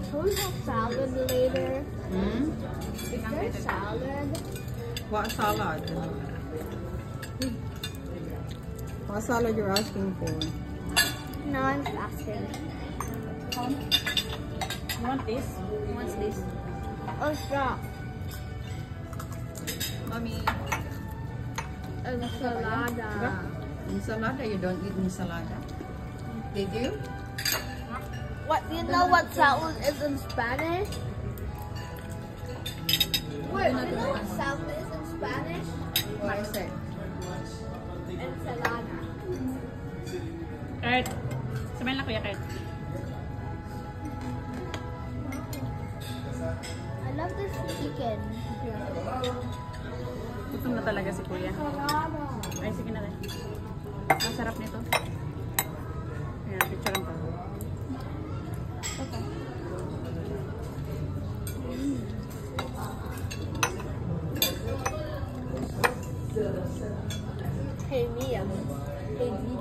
Can we have salad later? Hmm? Is there salad? What salad? What salad you're asking for? No, I'm fasting. You want this? What's this? Oh, stop. Mommy, Ensalada. ensalada? You don't eat ensalada? Did you? What? You know what salad is in Spanish? Wait, you know what salad is in Spanish? What is it? Ensalada. Kurt. Samayin lang kuya, Kurt. I love this chicken. Gutom na talaga si kuya. Ensalada. Ay, sige na rin. Ang sarap nito. Ayan, picture ko. Okay. Hey Mia. Hey Mia.